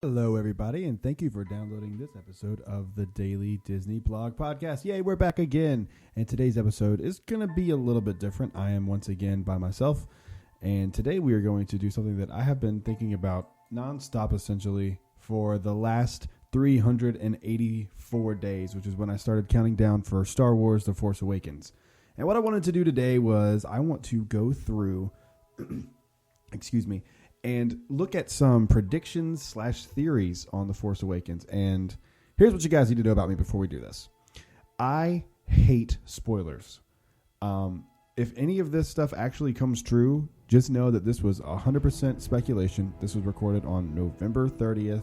Hello, everybody, and thank you for downloading this episode of the Daily Disney Blog Podcast. Yay, we're back again, and today's episode is going to be a little bit different. I am once again by myself, and today we are going to do something that I have been thinking about nonstop, essentially, for the last 384 days, which is when I started counting down for Star Wars: The Force Awakens. And what I wanted to do today was I want to go through, and look at some predictions / theories on The Force Awakens. And here's what you guys need to know about me before we do this. I hate spoilers. If any of this stuff actually comes true, just know that this was 100% speculation. This was recorded on November 30th,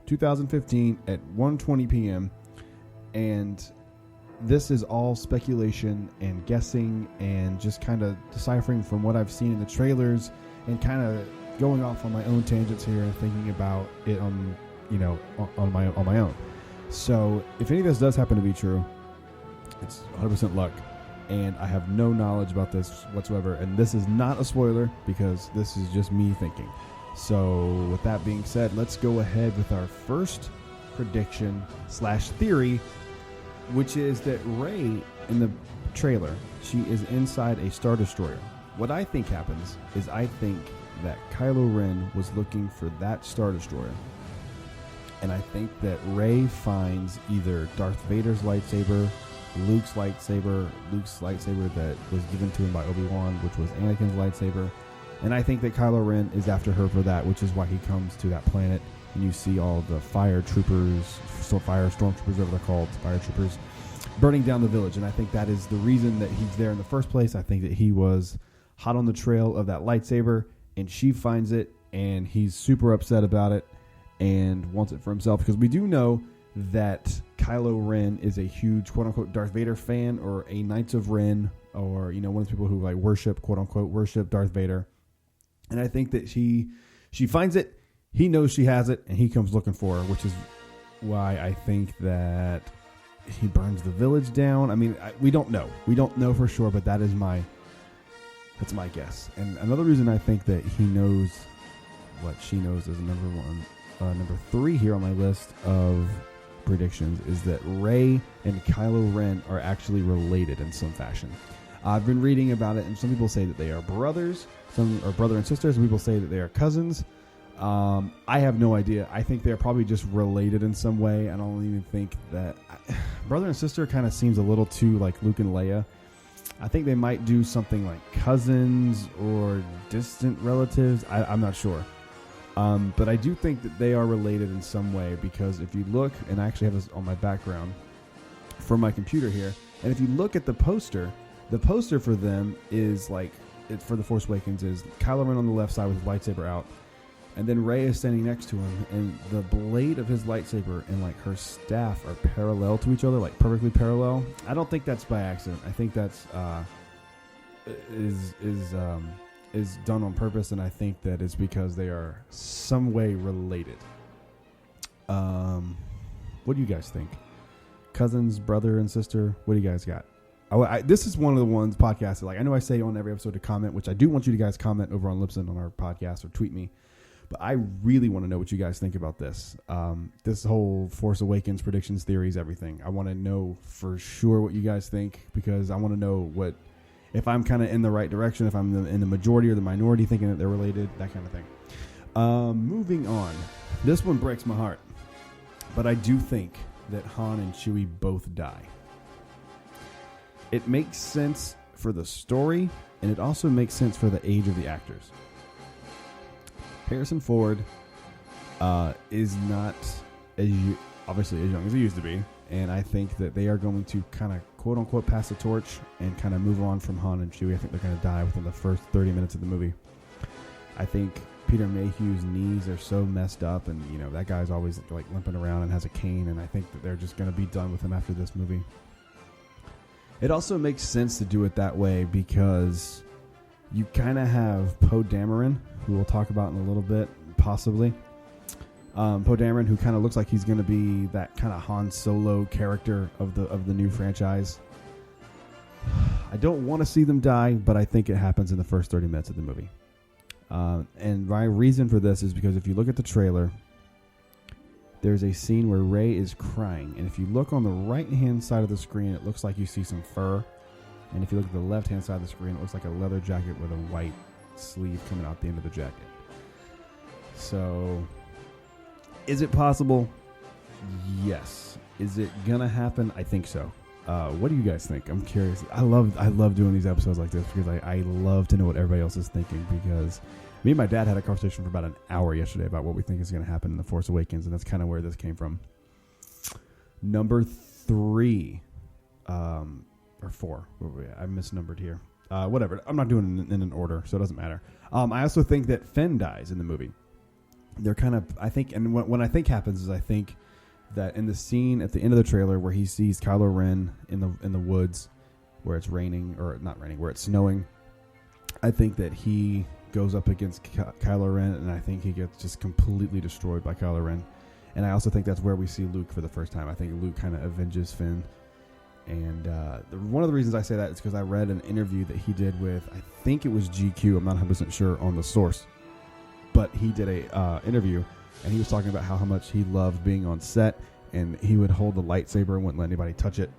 2015 at 1:20 p.m. And this is all speculation and guessing and just kind of deciphering from what I've seen in the trailers and kind of going off on my own tangents here and thinking about it on my own. So if any of this does happen to be true, it's 100% luck, and I have no knowledge about this whatsoever. And this is not a spoiler because this is just me thinking. So with that being said, let's go ahead with our first prediction / theory, which is that Rey in the trailer, she is inside a Star Destroyer. What I think happens is I think that Kylo Ren was looking for that Star Destroyer. And I think that Rey finds either Darth Vader's lightsaber, Luke's lightsaber that was given to him by Obi-Wan, which was Anakin's lightsaber. And I think that Kylo Ren is after her for that, which is why he comes to that planet. And you see all the fire stormtroopers, whatever they're called, fire troopers, burning down the village. And I think that is the reason that he's there in the first place. I think that he was hot on the trail of that lightsaber, and she finds it, and he's super upset about it and wants it for himself, because we do know that Kylo Ren is a huge quote-unquote Darth Vader fan, or a Knights of Ren, or one of those people who like worship, quote-unquote worship Darth Vader. And I think that she finds it, he knows she has it, and he comes looking for her, which is why I think that he burns the village down. I mean, we don't know for sure, but that's my guess. And another reason I think that he knows what she knows is number 3 here on my list of predictions is that Rey and Kylo Ren are actually related in some fashion. I've been reading about it, and some people say that they are brothers, some are brother and sisters, some people say that they are cousins. I have no idea. I think they're probably just related in some way. I don't even think that brother and sister kind of seems a little too like Luke and Leia. I think they might do something like cousins or distant relatives. I'm not sure. But I do think that they are related in some way, because if you look, and I actually have this on my background for my computer here, and if you look at the poster for them is for The Force Awakens is Kylo Ren on the left side with his lightsaber out, and then Rey is standing next to him, and the blade of his lightsaber and like her staff are parallel to each other, like perfectly parallel. I don't think that's by accident. I think that's is done on purpose, and I think that it's because they are some way related. What do you guys think? Cousins, brother and sister? What do you guys got? This is one of the ones podcasts that, I know I say on every episode to comment, which I do want you to guys comment over on Lipson on our podcast or tweet me. But I really want to know what you guys think about this. This whole Force Awakens predictions, theories, everything. I want to know for sure what you guys think, because I want to know if I'm kind of in the right direction, if I'm in the majority or the minority thinking that they're related, that kind of thing. Moving on. This one breaks my heart. But I do think that Han and Chewie both die. It makes sense for the story, and it also makes sense for the age of the actors. Harrison Ford is not obviously as young as he used to be, and I think that they are going to kind of quote-unquote pass the torch and kind of move on from Han and Chewie. I think they're going to die within the first 30 minutes of the movie. I think Peter Mayhew's knees are so messed up, and that guy's always like limping around and has a cane, and I think that they're just going to be done with him after this movie. It also makes sense to do it that way because you kind of have Poe Dameron, who we'll talk about in a little bit, possibly. Poe Dameron, who kind of looks like he's going to be that kind of Han Solo character of the new franchise. I don't want to see them die, but I think it happens in the first 30 minutes of the movie. And my reason for this is because if you look at the trailer, there's a scene where Rey is crying. And if you look on the right-hand side of the screen, it looks like you see some fur. And if you look at the left-hand side of the screen, it looks like a leather jacket with a white sleeve coming out the end of the jacket. So, is it possible? Yes. Is it gonna happen? I think so. What do you guys think? I'm curious. I love doing these episodes like this because I love to know what everybody else is thinking, because me and my dad had a conversation for about an hour yesterday about what we think is going to happen in The Force Awakens, and that's kind of where this came from. Number 3, or 4. I misnumbered here. Whatever. I'm not doing it in an order, so it doesn't matter. I also think that Finn dies in the movie. They're kind of, I think, and when I think happens is I think that in the scene at the end of the trailer where he sees Kylo Ren in the woods where it's raining, or not raining, where it's snowing, I think that he goes up against Kylo Ren, and I think he gets just completely destroyed by Kylo Ren. And I also think that's where we see Luke for the first time. I think Luke kind of avenges Finn. And one of the reasons I say that is because I read an interview that he did with, I think it was GQ, I'm not 100% sure on the source, but he did a interview, and he was talking about how much he loved being on set, and he would hold the lightsaber and wouldn't let anybody touch it,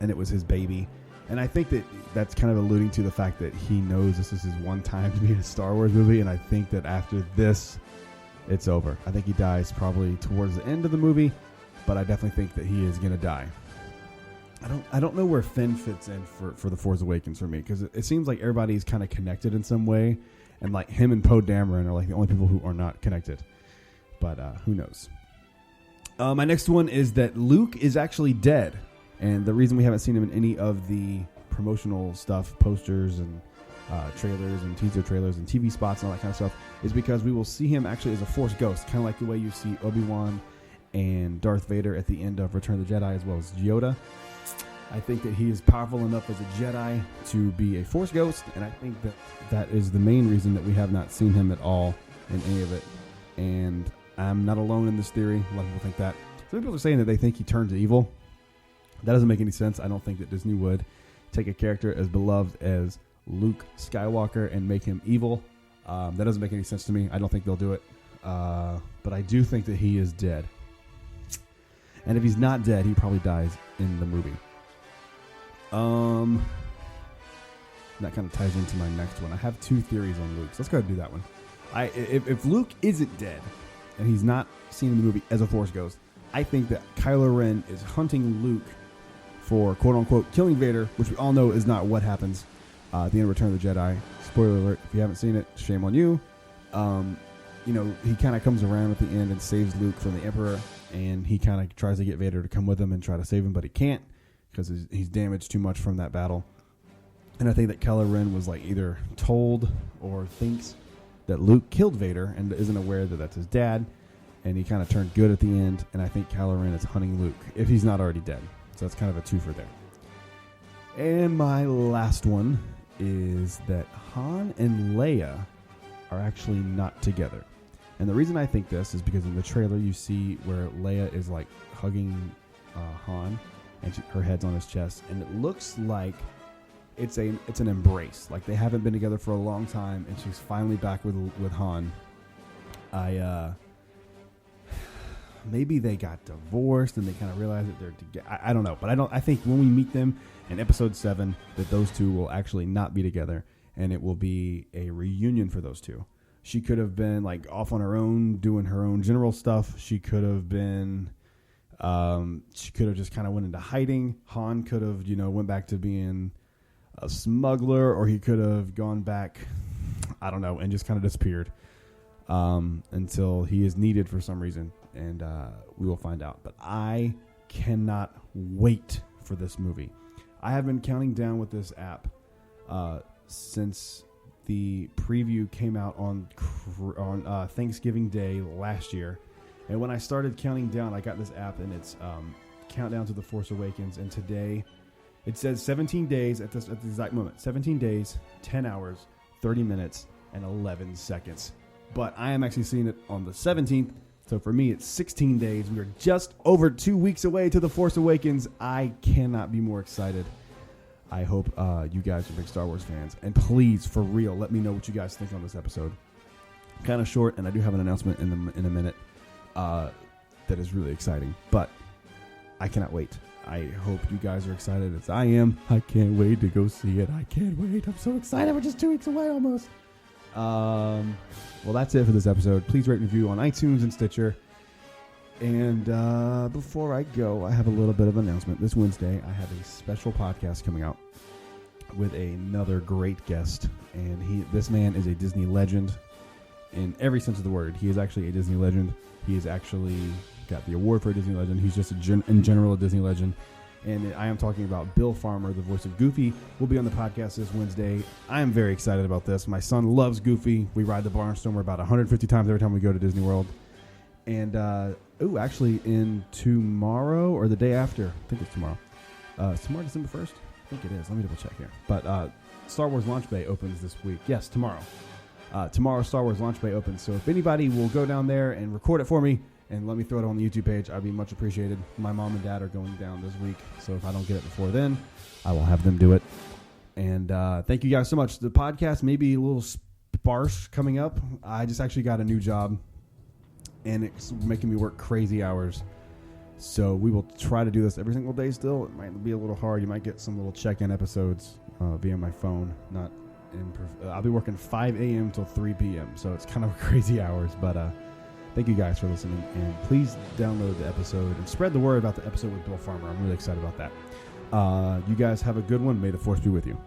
and it was his baby. And I think that that's kind of alluding to the fact that he knows this is his one time to be in a Star Wars movie, and I think that after this, it's over. I think he dies probably towards the end of the movie, but I definitely think that he is going to die. I don't know where Finn fits in for The Force Awakens for me, because it seems like everybody's kind of connected in some way, and like him and Poe Dameron are like the only people who are not connected. But who knows? My next one is that Luke is actually dead. And the reason we haven't seen him in any of the promotional stuff, posters and trailers and teaser trailers and TV spots and all that kind of stuff, is because we will see him actually as a Force ghost, kind of like the way you see Obi-Wan and Darth Vader at the end of Return of the Jedi, as well as Yoda. I think that he is powerful enough as a Jedi to be a Force ghost, and I think that that is the main reason that we have not seen him at all in any of it. And I'm not alone in this theory. A lot of people think that. Some people are saying that they think he turns evil. That doesn't make any sense. I don't think that Disney would take a character as beloved as Luke Skywalker and make him evil. That doesn't make any sense to me. I don't think they'll do it. But I do think that he is dead. And if he's not dead, he probably dies in the movie. That kind of ties into my next one. I have 2 theories on Luke, so let's go ahead and do that one. If Luke isn't dead, and he's not seen in the movie as a Force ghost, I think that Kylo Ren is hunting Luke for quote-unquote killing Vader, which we all know is not what happens at the end of Return of the Jedi. Spoiler alert, if you haven't seen it, shame on you. He kind of comes around at the end and saves Luke from the Emperor, and he kind of tries to get Vader to come with him and try to save him, but he can't because he's damaged too much from that battle. And I think that Kylo Ren was like either told or thinks that Luke killed Vader and isn't aware that that's his dad, and he kind of turned good at the end, and I think Kylo Ren is hunting Luke, if he's not already dead. So that's kind of a twofer there. And my last one is that Han and Leia are actually not together. And the reason I think this is because in the trailer you see where Leia is like hugging Han, and her head's on his chest, and it looks like it's an embrace. Like they haven't been together for a long time, and she's finally back with Han. Maybe they got divorced and they kind of realized that they're together. I don't know, but I think when we meet them in Episode 7, that those two will actually not be together, and it will be a reunion for those two. She could have been like off on her own, doing her own general stuff. She could have been. She could have just kind of went into hiding. Han could have, went back to being a smuggler, or he could have gone back, I don't know, and just kind of disappeared until he is needed for some reason. And we will find out. But I cannot wait for this movie. I have been counting down with this app since the preview came out on Thanksgiving Day last year. And when I started counting down, I got this app, and it's Countdown to The Force Awakens. And today, it says 17 days at the exact moment. 17 days, 10 hours, 30 minutes, and 11 seconds. But I am actually seeing it on the 17th. So for me, it's 16 days. We are just over 2 weeks away to The Force Awakens. I cannot be more excited. I hope you guys are big Star Wars fans. And please, for real, let me know what you guys think on this episode. Kind of short, and I do have an announcement in a minute. that is really exciting. But I cannot wait. I hope you guys are excited as I am. I can't wait to go see it. I can't wait. I'm so excited. We're just 2 weeks away almost. Well, that's it for this episode. Please rate and review on iTunes and Stitcher. And before I go, I have a little bit of an announcement. This Wednesday, I have a special podcast coming out with another great guest. And this man is a Disney legend in every sense of the word. He is actually a Disney legend. He has actually got the award for a Disney legend. He's just in general a Disney legend. And I am talking about Bill Farmer, the voice of Goofy, will be on the podcast this Wednesday. I am very excited about this. My son loves Goofy. We ride the Barnstormer about 150 times every time we go to Disney World. And, actually, in tomorrow or the day after, I think it's tomorrow. Tomorrow, December 1st? I think it is. Let me double check here. But Star Wars Launch Bay opens this week. Yes, tomorrow. Tomorrow, Star Wars Launch Bay opens. So if anybody will go down there and record it for me and let me throw it on the YouTube page, I'd be much appreciated. My mom and dad are going down this week. So if I don't get it before then, I will have them do it. And thank you guys so much. The podcast may be a little sparse coming up. I just actually got a new job, and it's making me work crazy hours. So we will try to do this every single day still. It might be a little hard. You might get some little check-in episodes via my phone. I'll be working 5 a.m. till 3 p.m. So it's kind of crazy hours. But thank you guys for listening. And please download the episode and spread the word about the episode with Bill Farmer. I'm really excited about that. You guys have a good one. May the Force be with you.